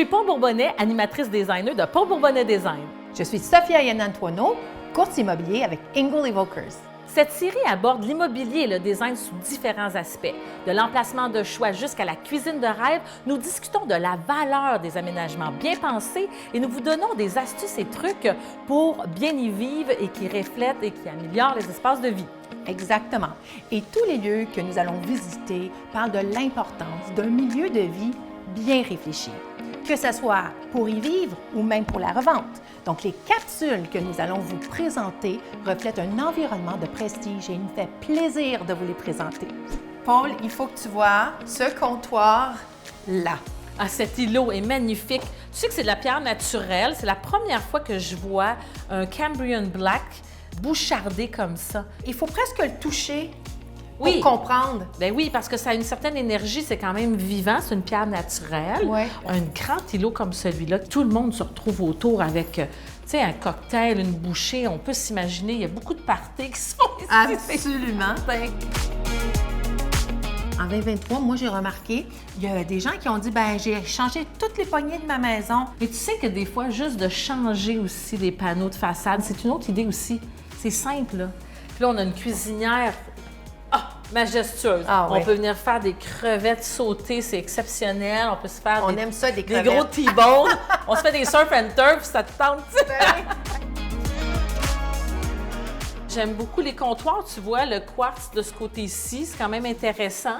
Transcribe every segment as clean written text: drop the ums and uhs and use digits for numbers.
suis Paul Bourbonnais, animatrice designer de Paul Bourbonnais Design. Je suis Sophia Yann-Antoineau, courtier immobilier avec Ingle Evokers. Cette série aborde l'immobilier et le design sous différents aspects. De l'emplacement de choix jusqu'à la cuisine de rêve, nous discutons de la valeur des aménagements bien pensés et nous vous donnons des astuces et trucs pour bien y vivre et qui reflètent et qui améliorent les espaces de vie. Exactement. Et tous les lieux que nous allons visiter parlent de l'importance d'un milieu de vie bien réfléchi, que ce soit pour y vivre ou même pour la revente. Donc, les capsules que nous allons vous présenter reflètent un environnement de prestige et il nous fait plaisir de vous les présenter. Paul, il faut que tu vois ce comptoir-là. Ah, cet îlot est magnifique. Tu sais que c'est de la pierre naturelle. C'est la première fois que je vois un Cambrian Black bouchardé comme ça. Il faut presque le toucher pour Oui. comprendre. Ben oui, parce que ça a une certaine énergie, c'est quand même vivant, c'est une pierre naturelle. Ouais. Un grand îlot comme celui-là, tout le monde se retrouve autour avec, tu sais, un cocktail, une bouchée. On peut s'imaginer, il y a beaucoup de parties qui se font ici. Absolument. En 2023, moi, j'ai remarqué, il y a des gens qui ont dit, ben j'ai changé toutes les poignées de ma maison. Et tu sais que des fois, juste de changer aussi les panneaux de façade, c'est une autre idée aussi. C'est simple, là. Puis là, on a une cuisinière majestueuse. Ah, on ouais. peut venir faire des crevettes sautées, c'est exceptionnel. On peut se faire On aime ça, des crevettes. gros T-bones. On se fait des surf and turf, ça te tente. J'aime beaucoup les comptoirs. Tu vois, le quartz de ce côté-ci, c'est quand même intéressant.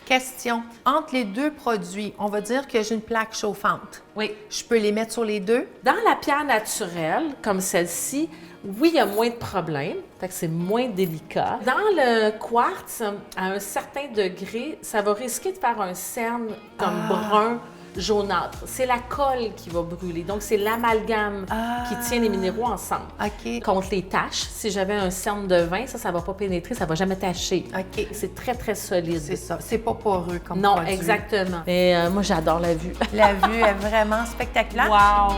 Question. Entre les deux produits, on va dire que j'ai une plaque chauffante. Oui. Je peux les mettre sur les deux? Dans la pierre naturelle, comme celle-ci, oui, il y a moins de problèmes, fait que c'est moins délicat. Dans le quartz, à un certain degré, ça va risquer de faire un cerne comme brun jaunâtre. C'est la colle qui va brûler, donc c'est l'amalgame qui tient les minéraux ensemble. OK. Contre les taches, si j'avais un cerne de vin, ça va pas pénétrer, ça va jamais tacher. OK. C'est très, très solide. C'est ça. C'est pas poreux comme Non, produit. exactement. Mais moi, j'adore la vue. La vue est vraiment spectaculaire. Wow!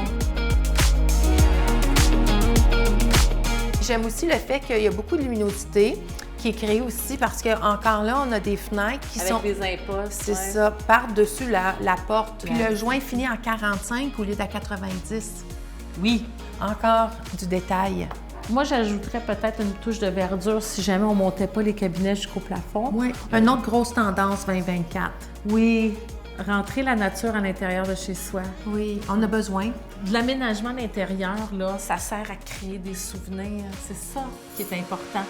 J'aime aussi le fait qu'il y a beaucoup de luminosité qui est créée aussi parce qu'encore là, on a des fenêtres qui Avec sont... les impostes. C'est ça, par-dessus la porte. Puis Ouais. le joint finit en 45 au lieu de 90. Oui. Encore du détail. Moi, j'ajouterais peut-être une touche de verdure si jamais on ne montait pas les cabinets jusqu'au plafond. Oui. Une autre grosse tendance 2024. Oui. Rentrer la nature à l'intérieur de chez soi. Oui, on a besoin. De l'aménagement d'intérieur, là, ça sert à créer des souvenirs. C'est ça qui est important.